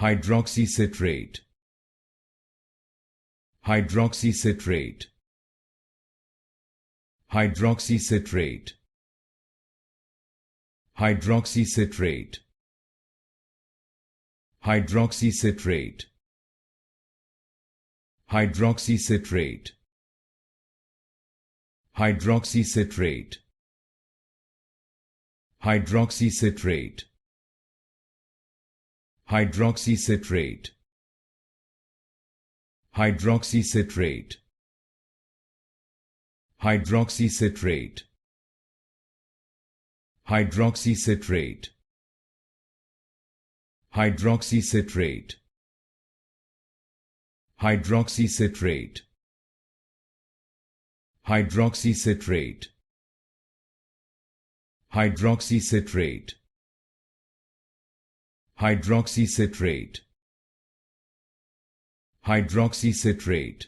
Hydroxycitrate. Hydroxycitrate. Hydroxycitrate. Hydroxycitrate. Hydroxycitrate. Hydroxycitrate. Hydroxycitrate. Hydroxycitrate. Hydroxycitrate. Hydroxycitrate. Hydroxycitrate. Hydroxycitrate. Hydroxycitrate. Hydroxycitrate. Hydroxycitrate. Hydroxycitrate. Hydroxycitrate. Hydroxycitrate.